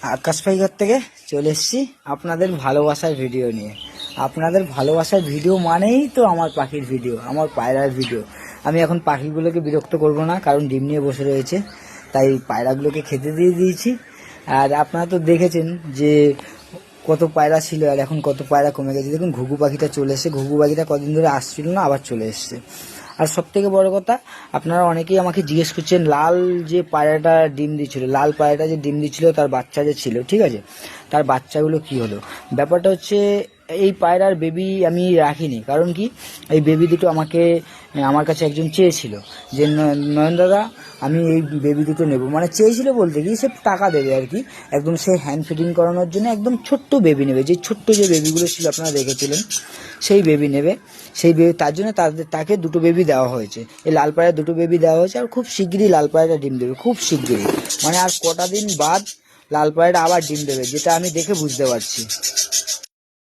আকাশ পাইকার থেকে চলে এসেছি আপনাদের ভালোবাসার ভিডিও নিয়ে। আপনাদের ভালোবাসার ভিডিও মানেই তো আমার পাখির ভিডিও, আমার পায়রার ভিডিও। আমি এখন পাখিগুলোকে বিরক্ত করব না, কারণ ডিম নিয়ে বসে রয়েছে, তাই পায়রাগুলোকে খেতে দিয়ে দিয়েছি। আর আপনারা তো দেখেছেন যে কত পায়রা ছিল আর এখন কত পায়রা কমে গেছে। দেখুন ঘুঘু পাখিটা চলে এসেছে, ঘুঘু পাখিটা কদিন ধরে আসছিল না, আবার চলে এসেছে। আর সব থেকে বড় কথা, আপনারা অনেকেই আমাকে জিজ্ঞেস করছেন লাল যে পায়রাটা ডিম দিচ্ছিল, লাল পায়রাটা যে ডিম দিচ্ছিল তার বাচ্চা যে ছিল, ঠিক আছে, তার বাচ্চাগুলো কি হলো। ব্যাপারটা হচ্ছে এই পায়রার বেবি আমি রাখিনি, কারণ কি এই বেবি দুটো আমার কাছে একজন চেয়েছিল যে নয়ন দাদা আমি এই বেবি দুটো নেব, মানে চেয়েছিল বলতে কি সে টাকা দেবে আর কি, একদম সে হ্যান্ড ফিডিং করানোর জন্য একদম ছোট্ট বেবি নেবে, যে ছোট্ট যে বেবিগুলো ছিল আপনারা দেখেছিলেন সেই বেবি নেবে। সেই বেবি তার জন্য তাকে দুটো বেবি দেওয়া হয়েছে, এই লাল পায়রা দুটো বেবি দেওয়া হয়েছে। আর খুব শিগগিরই লাল পায়রাটা ডিম দেবে, খুব শিগগিরই, মানে আর কটা দিন বাদ লাল পায়রাটা আবার ডিম দেবে, যেটা আমি দেখে বুঝতে পারছি।